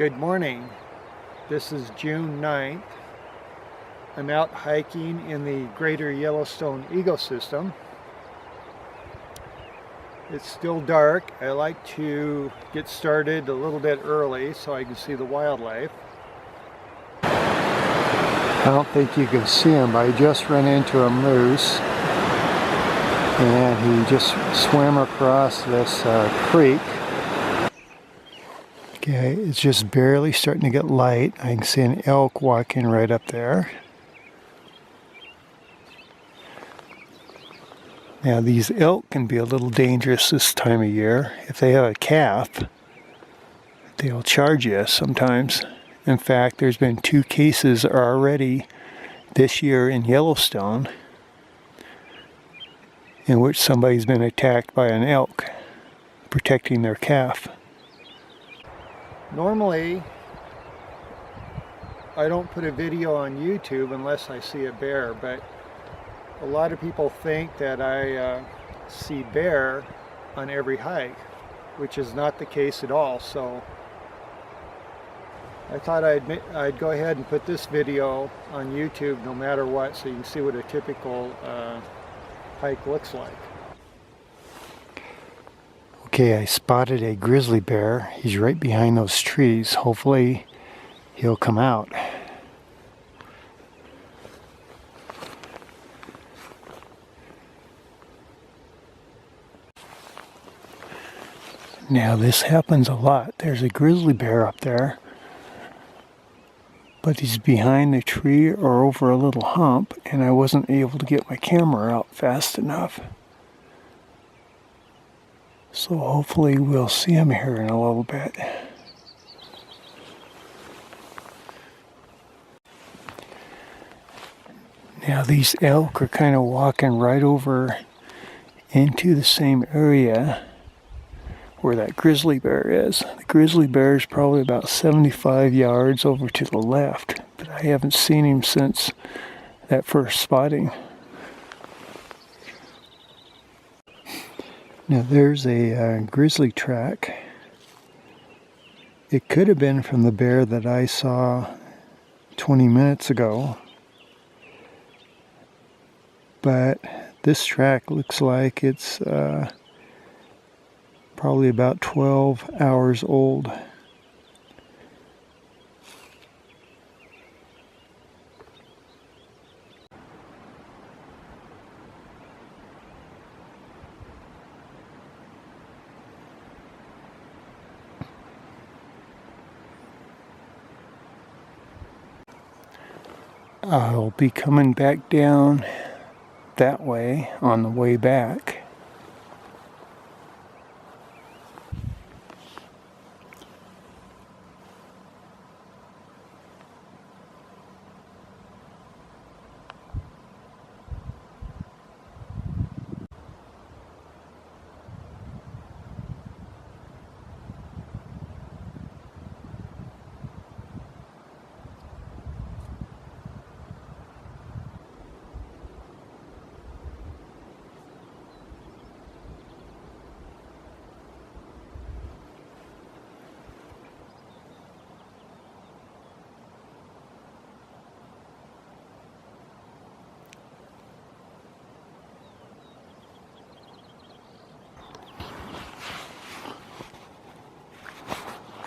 Good morning. This is June 9th. I'm out hiking in the greater Yellowstone ecosystem. It's still dark. I like to get started a little bit early so I can see the wildlife. I don't think you can see him, but I just ran into a moose and he just swam across this creek. Okay, it's just barely starting to get light. I can see an elk walking right up there. Now these elk can be a little dangerous this time of year. If they have a calf, they'll charge you sometimes. In fact, there's been 2 cases already this year in Yellowstone in which somebody's been attacked by an elk protecting their calf. Normally, I don't put a video on YouTube unless I see a bear, but a lot of people think that I see bear on every hike, which is not the case at all. So I thought I'd go ahead and put this video on YouTube no matter what, so you can see what a typical hike looks like. Okay, I spotted a grizzly bear. He's right behind those trees. Hopefully he'll come out. Now this happens a lot. There's a grizzly bear up there, but he's behind the tree or over a little hump, and I wasn't able to get my camera out fast enough. So hopefully we'll see him here in a little bit. Now these elk are kind of walking right over into the same area where that grizzly bear is. The grizzly bear is probably about 75 yards over to the left, but I haven't seen him since that first spotting. Now there's a grizzly track. It could have been from the bear that I saw 20 minutes ago, but this track looks like it's probably about 12 hours old. I'll be coming back down that way on the way back.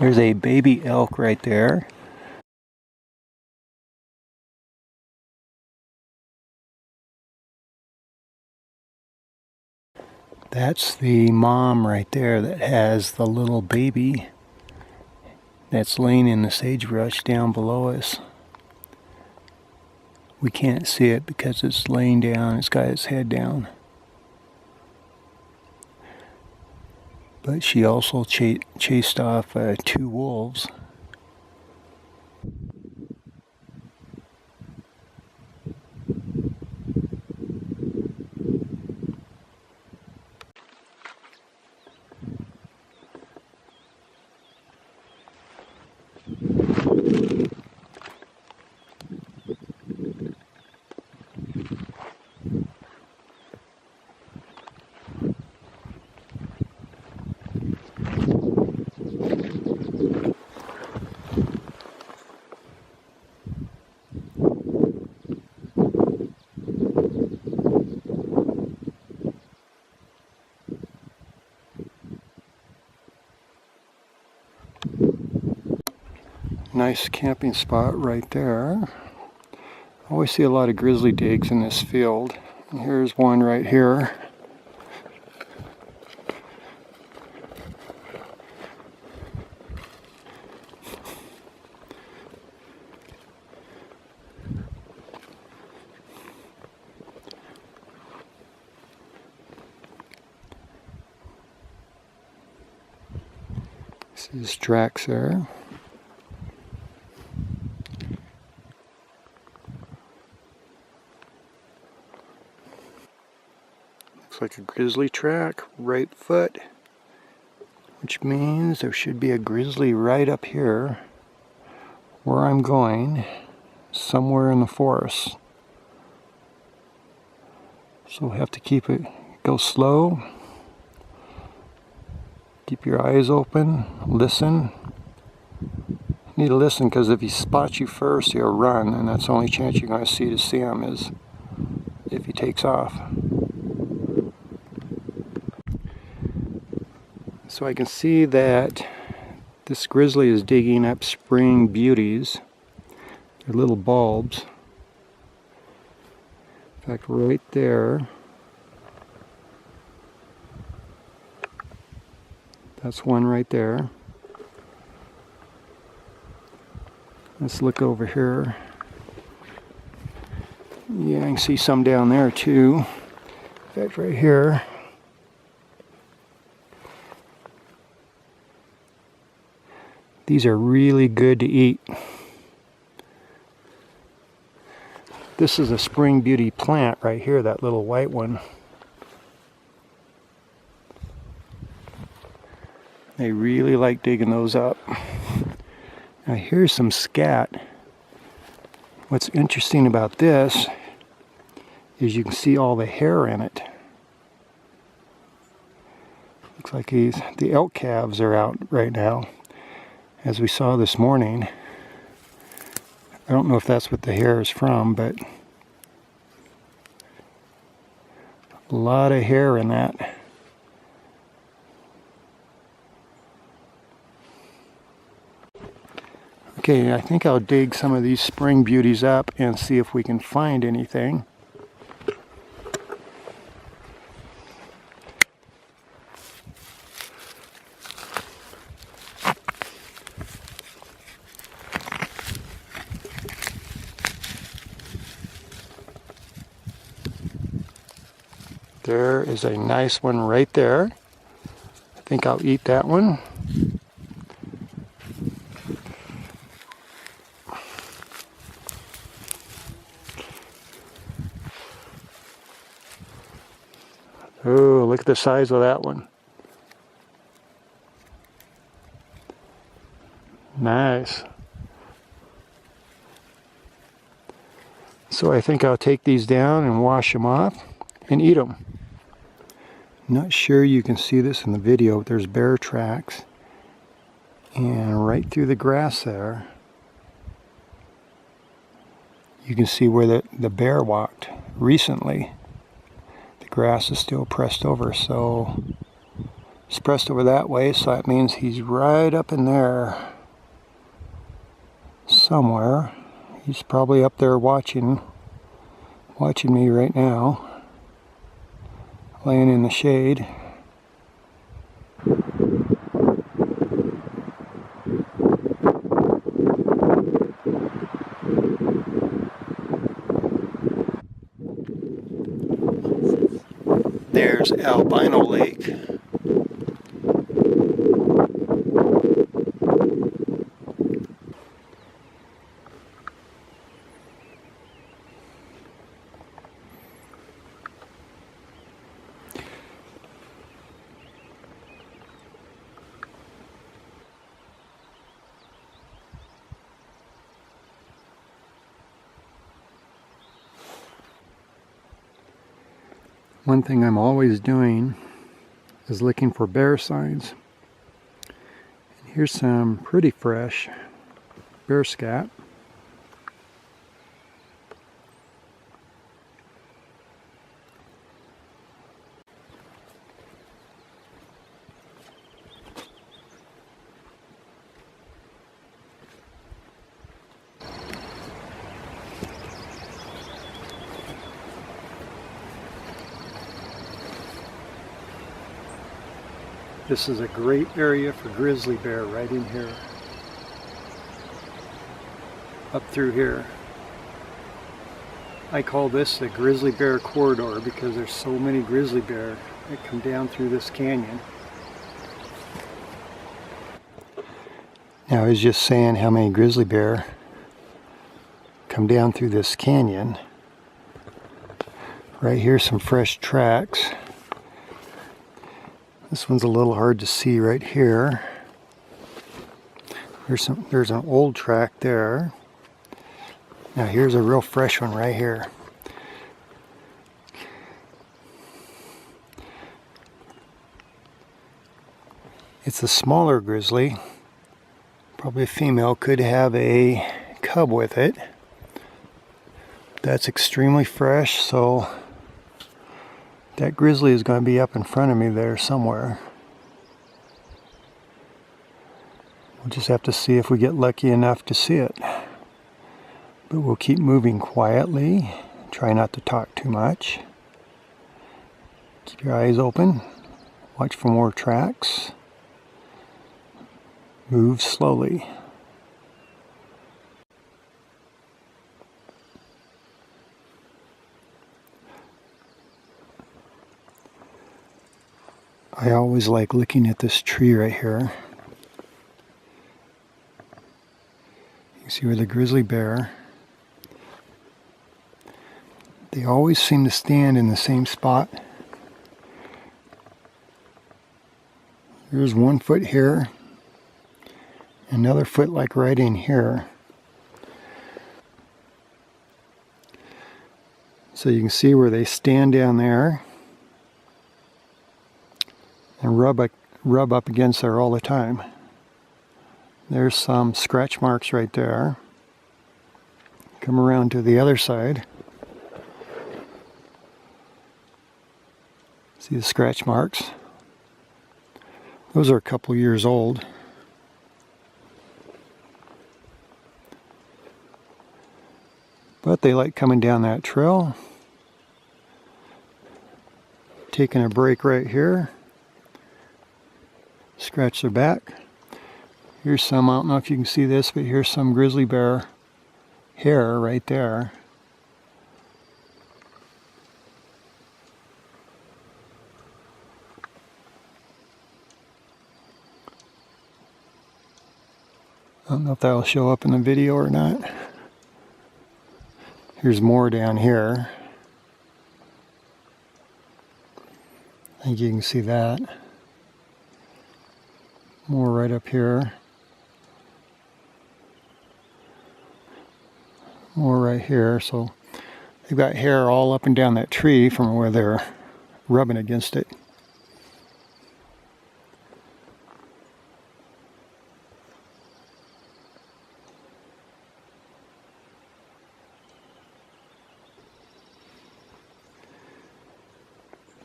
There's a baby elk right there. That's the mom right there that has the little baby that's laying in the sagebrush down below us. We can't see it because it's laying down, it's got its head down. But she also chased off 2 wolves. Nice camping spot right there. I always see a lot of grizzly digs in this field. And here's one right here. See his tracks there. Looks like a grizzly track, right foot, which means there should be a grizzly right up here where I'm going, somewhere in the forest. So we'll have to go slow, keep your eyes open, listen. You need to listen because if he spots you first, he'll run, and that's the only chance you're going to see him is if he takes off. So I can see that this grizzly is digging up spring beauties. They're little bulbs. In fact, right there, that's one right there. Let's look over here. Yeah, I can see some down there too. In fact, right here. These are really good to eat. This is a spring beauty plant right here, that little white one. They really like digging those up. Now here's some scat. What's interesting about this is you can see all the hair in it. Looks like the elk calves are out right now, as we saw this morning. I don't know if that's what the hair is from, but a lot of hair in that. Okay, I think I'll dig some of these spring beauties up and see if we can find anything. There is a nice one right there. I think I'll eat that one. Oh, look at the size of that one. Nice. So I think I'll take these down and wash them off and eat them. Not sure you can see this in the video, but there's bear tracks. And right through the grass there, you can see where the bear walked recently. The grass is still pressed over, so it's pressed over that way, so that means he's right up in there somewhere. He's probably up there watching me right now, laying in the shade. There's Albino Lake. One thing I'm always doing is looking for bear signs. And here's some pretty fresh bear scat. This is a great area for grizzly bear right in here. Up through here. I call this the grizzly bear corridor because there's so many grizzly bear that come down through this canyon. Now I was just saying how many grizzly bear come down through this canyon. Right here, some fresh tracks. This one's a little hard to see right here. There's an old track there. Now here's a real fresh one right here. It's a smaller grizzly. Probably a female, could have a cub with it. That's extremely fresh, so that grizzly is going to be up in front of me there somewhere. We'll just have to see if we get lucky enough to see it. But we'll keep moving quietly. Try not to talk too much. Keep your eyes open. Watch for more tracks. Move slowly. I always like looking at this tree right here. You can see where the grizzly bear, they always seem to stand in the same spot. There's one foot here, another foot like right in here. So you can see where they stand down there and rub up against there all the time. There's some scratch marks right there. Come around to the other side. See the scratch marks? Those are a couple years old. But they like coming down that trail. Taking a break right here. Scratch their back. Here's some, I don't know if you can see this, but here's some grizzly bear hair right there. I don't know if that'll show up in the video or not. Here's more down here. I think you can see that. More right up here. More right here. So they've got hair all up and down that tree from where they're rubbing against it.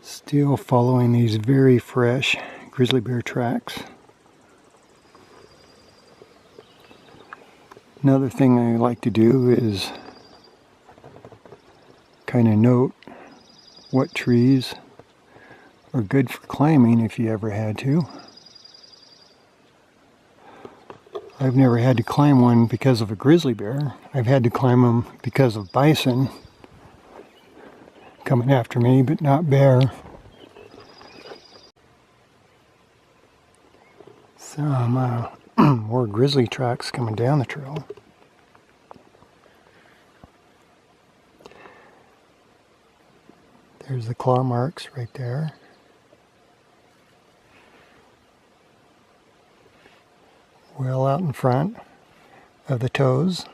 Still following these very fresh grizzly bear tracks. Another thing I like to do is kind of note what trees are good for climbing if you ever had to. I've never had to climb one because of a grizzly bear. I've had to climb them because of bison coming after me, but not bear. Some more grizzly tracks coming down the trail. There's the claw marks right there. Well out in front of the toes.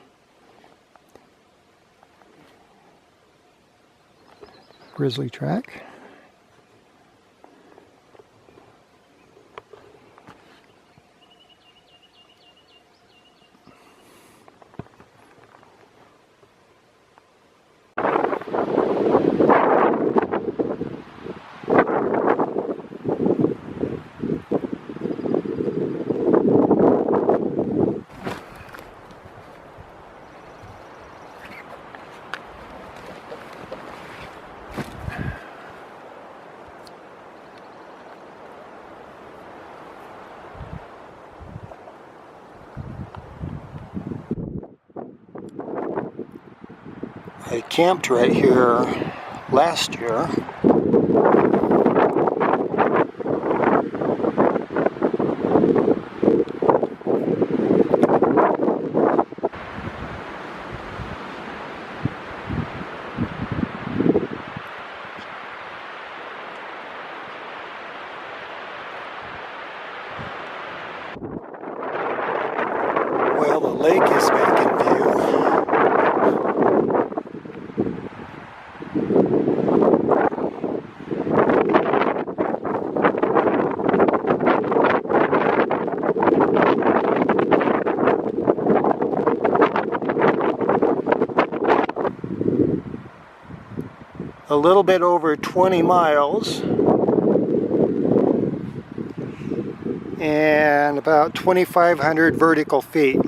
Grizzly track. I camped right here last year. Well, the lake is back in view. A little bit over 20 miles and about 2,500 vertical feet.